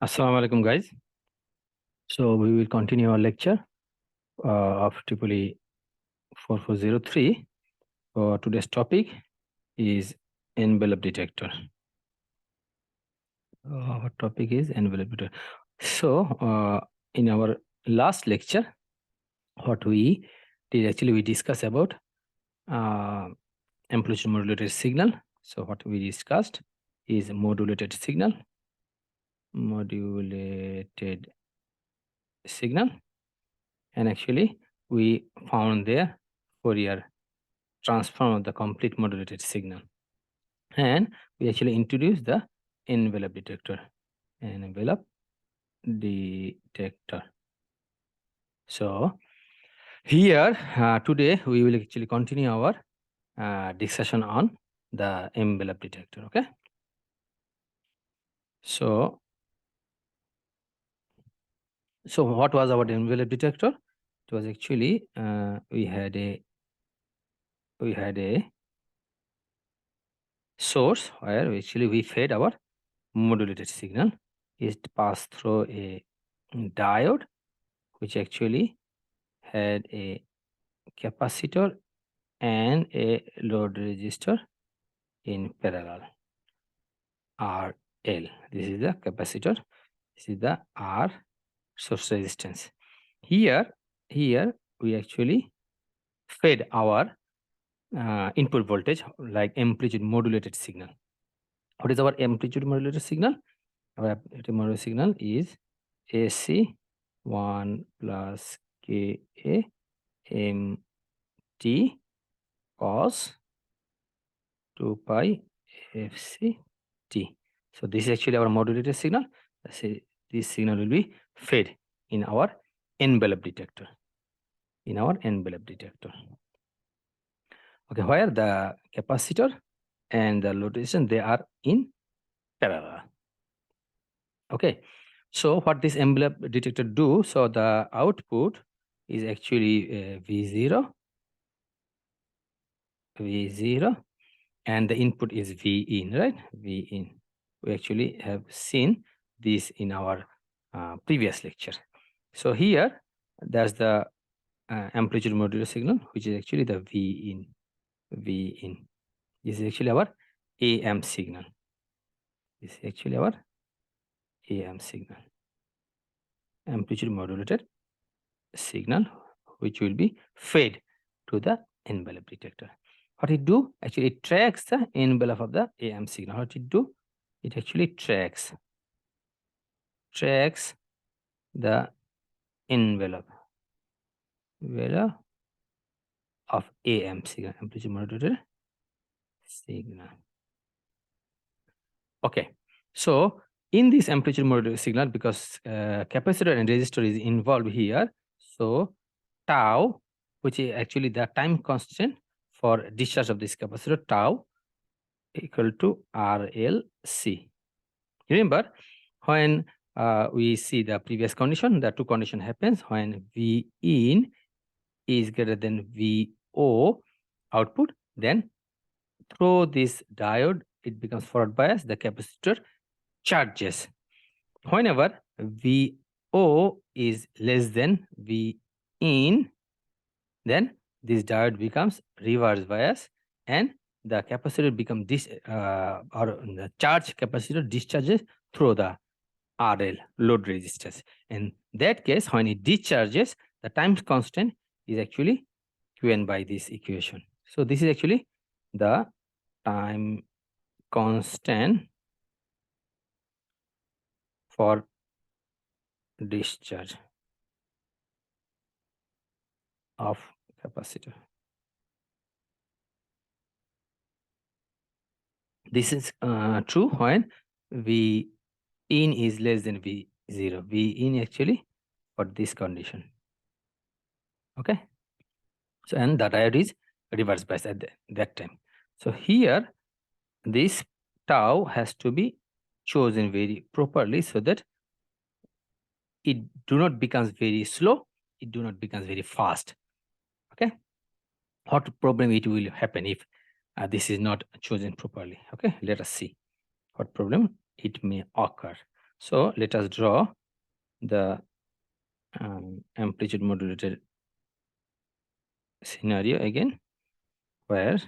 Assalamu alaikum, guys. So we will continue our lecture of EEE 4403. Today's topic is envelope detector. Our topic is envelope detector. So in our last lecture, what we did actually we discussed about amplitude modulated signal. So what we discussed is modulated signal, and actually we found the Fourier transform of the complete modulated signal, and we actually introduced the envelope detector. So here today we will actually continue our discussion on the envelope detector. Okay, so what was our envelope detector? It was actually we had a source where actually we fed our modulated signal. It passed through a diode which actually had a capacitor and a load resistor in parallel, RL. This is the capacitor, this is the R source resistance. Here we actually fed our input voltage like amplitude modulated signal. What is our amplitude modulated signal? Our amplitude modulated signal is AC 1 plus KA MT cos 2 pi FC T. So this is actually our modulated signal. This signal will be fed in our envelope detector. Okay, where the capacitor and the load resistance, they are in parallel. Okay, so what this envelope detector do? So the output is actually V0, and the input is V in, right? V in. We actually have seen this in our previous lecture. So here, there's the amplitude modulated signal, which is actually the V in. This is actually our AM signal. Amplitude modulated signal, which will be fed to the envelope detector. What it do? Actually, it tracks the envelope of the AM signal. What it do? It actually tracks the envelope of AM signal, amplitude modulated signal. Okay, so in this amplitude modulated signal, because capacitor and resistor is involved here, so tau, which is actually the time constant for discharge of this capacitor, tau equal to RLC. Remember, when we see the previous condition, the two condition happens when V in is greater than VO output, then through this diode, it becomes forward bias, the capacitor charges. Whenever VO is less than V in, then this diode becomes reverse bias and the capacitor becomes or the charge capacitor discharges through the RL load resistance. In that case, when it discharges, the time constant is actually Qn by this equation. So this is actually the time constant for discharge of capacitor. This is true when V in is less than V0. V in actually for this condition. Okay. So and the diode is reverse bias at that time. So here this tau has to be chosen very properly so that it do not becomes very slow, it do not becomes very fast. Okay, what problem it will happen if this is not chosen properly? Okay, let us see what problem it may occur. So let us draw the amplitude modulated scenario again, where,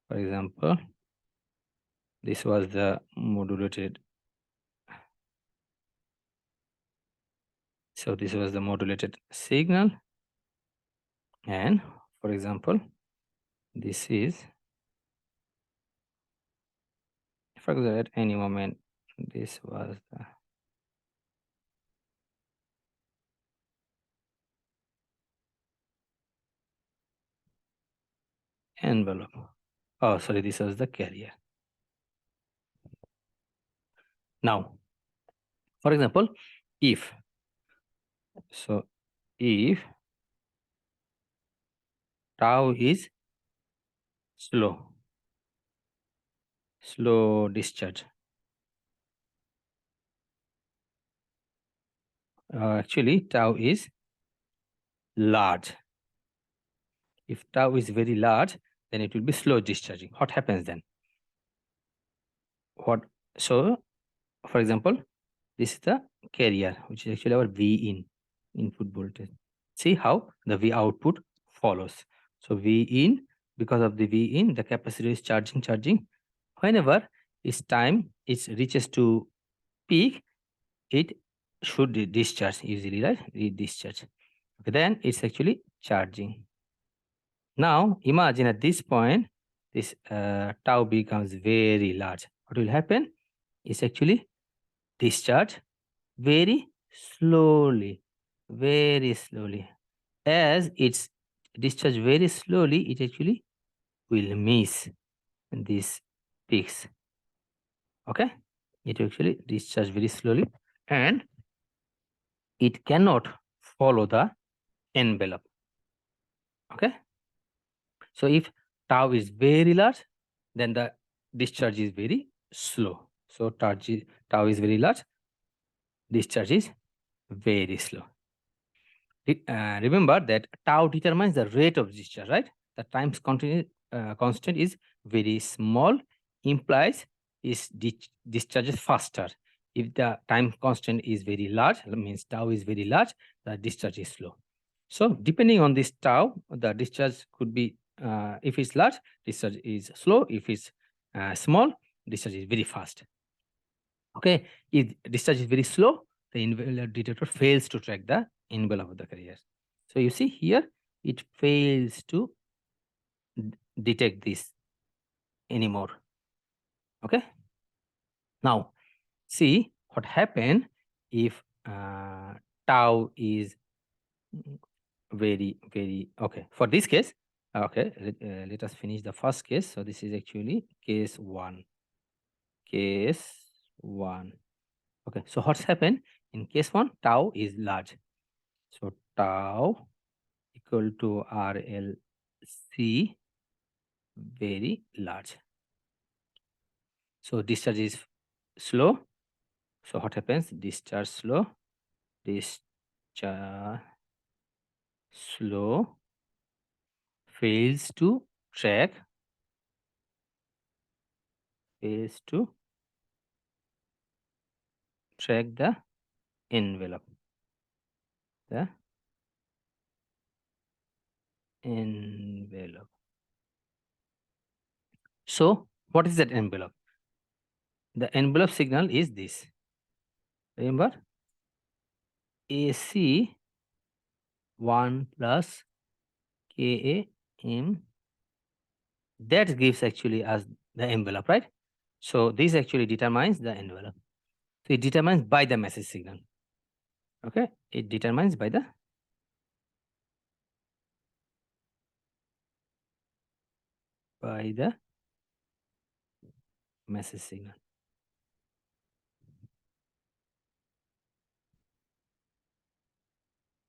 for example, this was the modulated. So this was the modulated signal, and for example, this is, for example, at any moment, this was the envelope. Oh, sorry, this was the carrier. Now, for example, if tau is slow discharge. Actually, tau is large. If tau is very large, then it will be slow discharging. What happens then? So, for example, this is the carrier, which is actually our V input voltage. See how the V output follows. So V in, because of the V in, the capacitor is charging. Whenever its time it reaches to peak, it should discharge easily, right? Discharge. Okay, then it's actually charging. Now imagine at this point, this tau becomes very large. What will happen? It's actually discharge very slowly, very slowly. As it's discharged very slowly, it actually will miss these peaks. Okay, it actually discharge very slowly, and it cannot follow the envelope. Okay, so if tau is very large, then the discharge is very slow. So tau is very large, discharge is very slow. Remember that tau determines the rate of discharge, right? The times constant is very small, implies is discharges faster. If the time constant is very large, that means tau is very large, the discharge is slow. So depending on this tau, the discharge could be, if it's large, discharge is slow. If it's small, discharge is very fast. Okay, if discharge is very slow, the envelope detector fails to track the envelope of the carrier. So you see here, it fails to detect this anymore. Okay. Now, see what happened if tau is very okay. For this case, okay, let us finish the first case. So this is actually case one. Case one. Okay, so what's happened in case one? Tau is large. So tau equal to RLC, very large. So discharge is slow. So what happens? Discharge slow, discharge slow, fails to track, the envelope. The envelope. So what is that envelope? The envelope signal is this. Remember, AC 1 plus KAM, that gives actually as the envelope, right? So this actually determines the envelope. So it determines by the message signal. Okay, it determines by the message signal.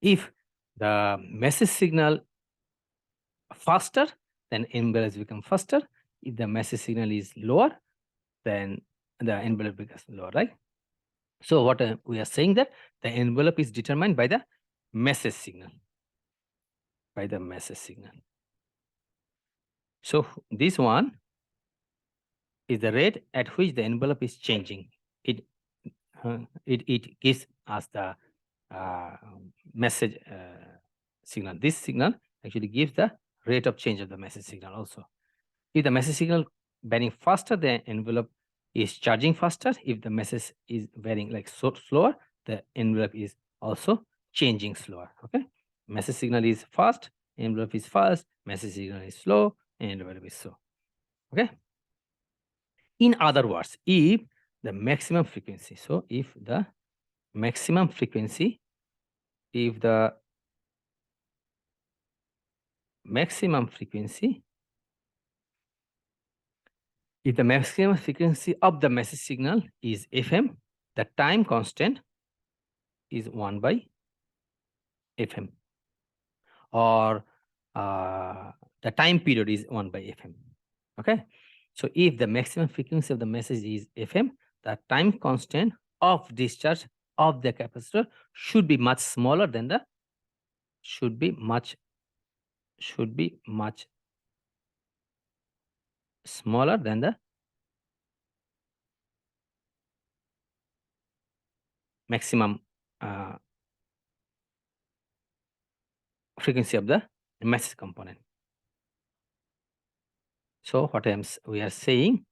If the message signal faster, then envelope become faster. If the message signal is lower, then the envelope becomes lower, right? So what we are saying that the envelope is determined by the message signal. So this one is the rate at which the envelope is changing. It it gives us the uh, message signal. This signal actually gives the rate of change of the message signal also. If the message signal varying faster, the envelope is charging faster. If the message is varying like so slower, the envelope is also changing slower. Okay, message signal is fast, envelope is fast, message signal is slow, envelope is slow. Okay. In other words, if the maximum frequency, so if the maximum frequency, if the maximum frequency, if the maximum frequency of the message signal is FM, the time constant is 1 by FM, or the time period is 1 by FM. Okay. So if the maximum frequency of the message is FM, the time constant of discharge of the capacitor should be much smaller than the should be much smaller than the maximum frequency of the message component. So what we are saying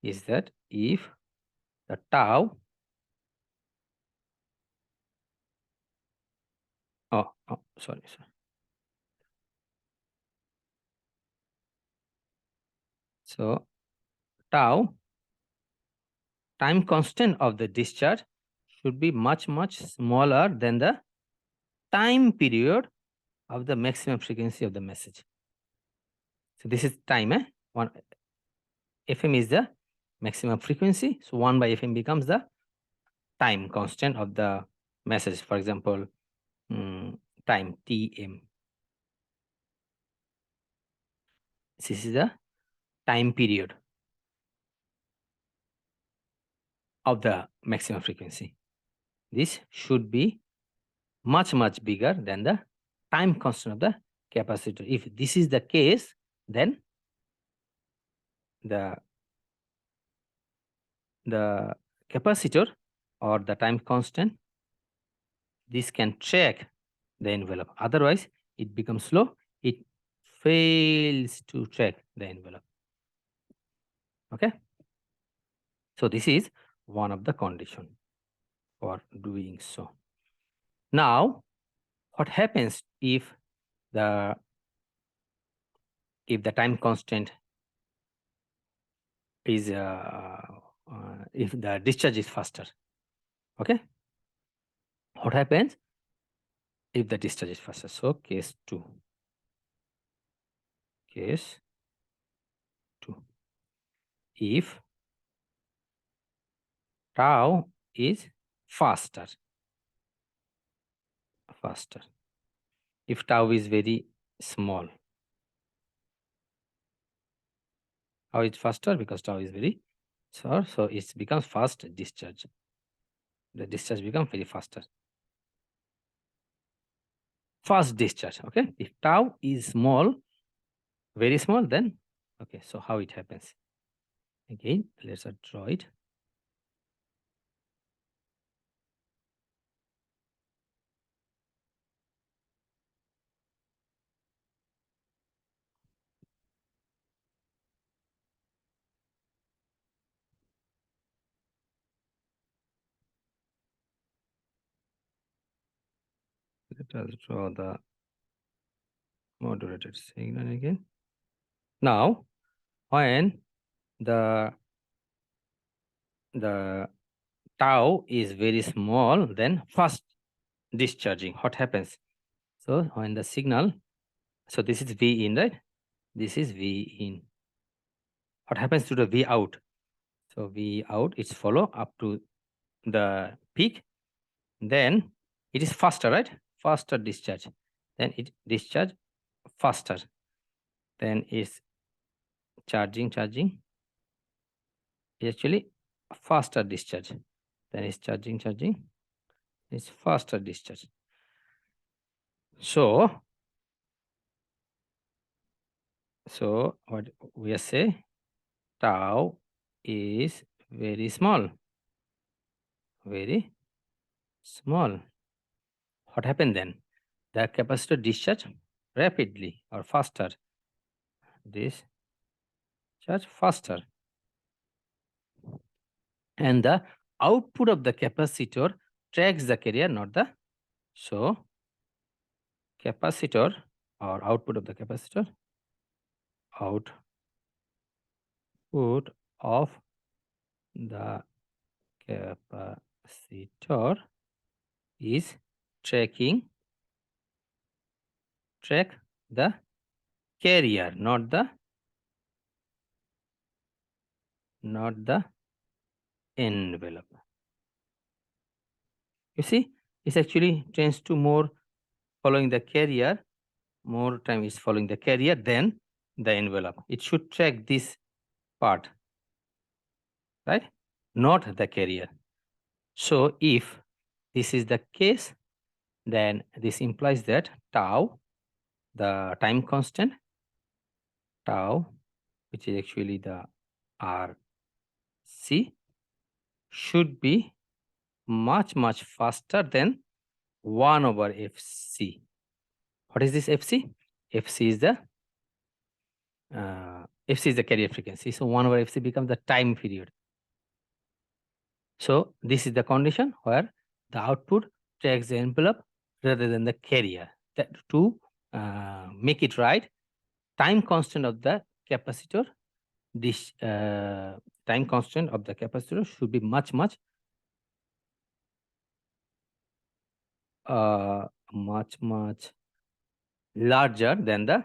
is that if the tau sorry. So tau, time constant of the discharge, should be much smaller than the time period of the maximum frequency of the message. So this is time. One FM is the maximum frequency. So 1 by FM becomes the time constant of the message. For example, time TM. This is the time period of the maximum frequency. This should be much bigger than the time constant of the capacitor. If this is the case, then the capacitor or the time constant, this can track the envelope. Otherwise, it becomes slow. It fails to track the envelope. Okay. So this is one of the condition for doing so. Now, what happens if the time constant is if the discharge is faster? Okay. What happens if the discharge is faster? So case 2. Case 2. If tau is faster. If tau is very small. How is faster? Because tau is very short, so it becomes fast discharge. The discharge becomes very faster. Fast discharge. Okay. If tau is small, very small, then okay. So how it happens? Again, let's draw it. Let us draw the modulated signal again. Now, when the tau is very small, then fast discharging, what happens? So when the signal, so this is V in, right? This is V in. What happens to the V out? So V out is follow up to the peak. Then it is faster, right? Faster discharge. Then it discharge faster. Then it's charging. Actually faster discharge. Then it's charging. It's faster discharge. So what we say, tau is very small. Very small. What happened then? The capacitor discharge rapidly or faster. Discharge faster. And the output of the capacitor tracks the carrier, not the. So, capacitor or output of the capacitor, output of the capacitor is track the carrier, not the envelope. You see, it's actually tends to more following the carrier, more time is following the carrier than the envelope. It should track this part, right? Not the carrier. So if this is the case, then this implies that tau, the time constant, tau, which is actually the RC, should be much faster than 1 over FC. What is this FC? FC is the carrier frequency. So 1 over FC becomes the time period. So this is the condition where the output tracks the envelope rather than the carrier. That to make it right, time constant of the capacitor, this time constant of the capacitor should be much larger than the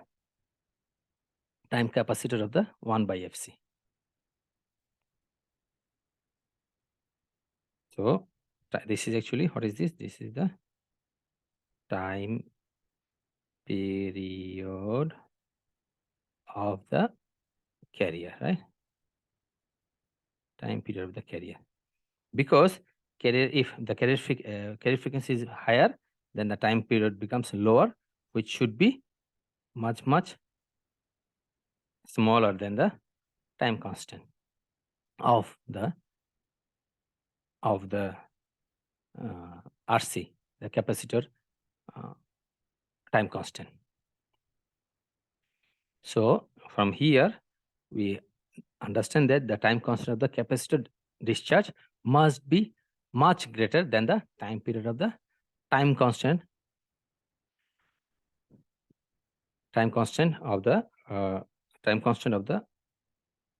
time capacitor of the 1 by Fc. So this is actually, what is this? This is the time period of the carrier, right? Time period of the carrier. Because carrier, if the carrier frequency is higher, then the time period becomes lower, which should be much smaller than the time constant of the RC, the capacitor time constant. So from here, we understand that the time constant of the capacitor discharge must be much greater than the time period of the time constant of the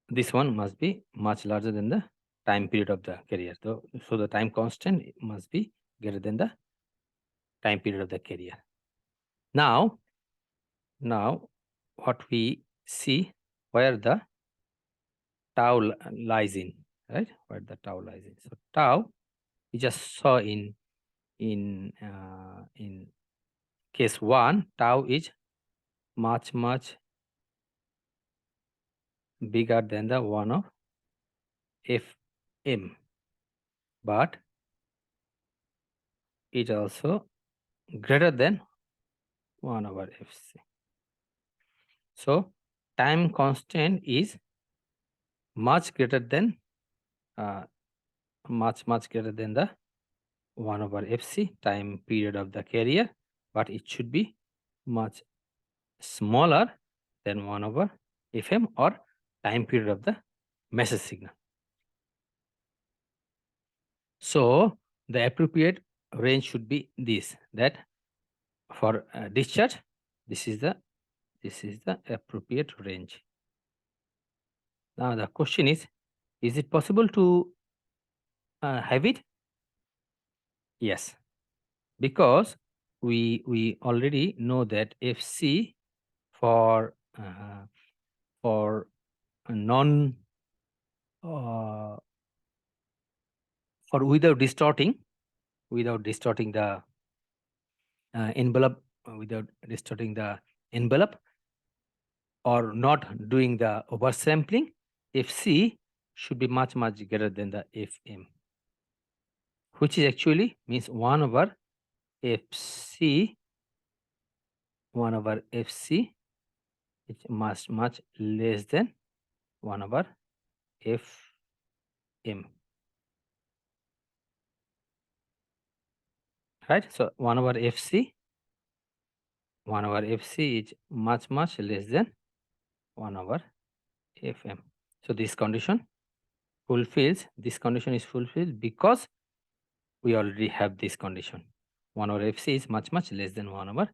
this one must be much larger than the time period of the carrier. So the time constant must be greater than the time period of the carrier. Now what we see, where the tau lies in, right? Where the tau lies in. So tau, we just saw in case 1, tau is much bigger than the 1 of Fm, but it also greater than 1 over Fc. So time constant is much greater than much greater than the 1 over Fc, time period of the carrier, but it should be much smaller than 1 over Fm, or time period of the message signal. So the appropriate range should be this, that for discharge, this is the appropriate range. Now the question is it possible to have it? Yes, because we already know that Fc for non for without distorting the envelope, without distorting the envelope, or not doing the oversampling, Fc should be much greater than the Fm, which is actually means 1 over Fc. 1 over Fc is much less than 1 over Fm. M. Right? So 1 over FC, 1 over FC is much less than 1 over FM. So this condition is fulfilled because we already have this condition. 1 over FC is much less than 1 over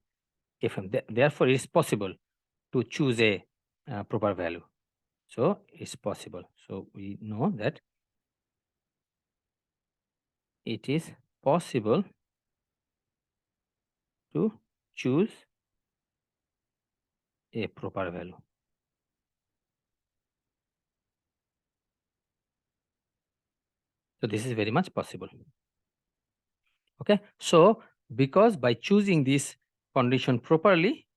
FM. Therefore, it is possible to choose a proper value. So it's possible. So we know that it is possible to choose a proper value. So this is very much possible. Okay. So because by choosing this condition properly,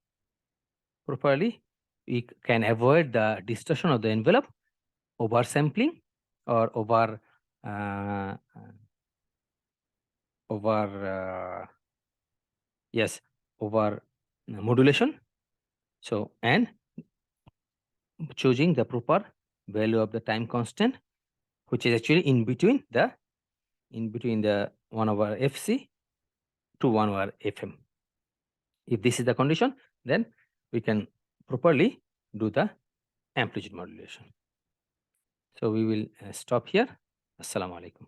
we can avoid the distortion of the envelope, oversampling, or uh, over modulation. So, and choosing the proper value of the time constant, which is actually in between the 1 over FC to 1 over FM. If this is the condition, then we can properly do the amplitude modulation. So we will stop here. Assalamu alaikum.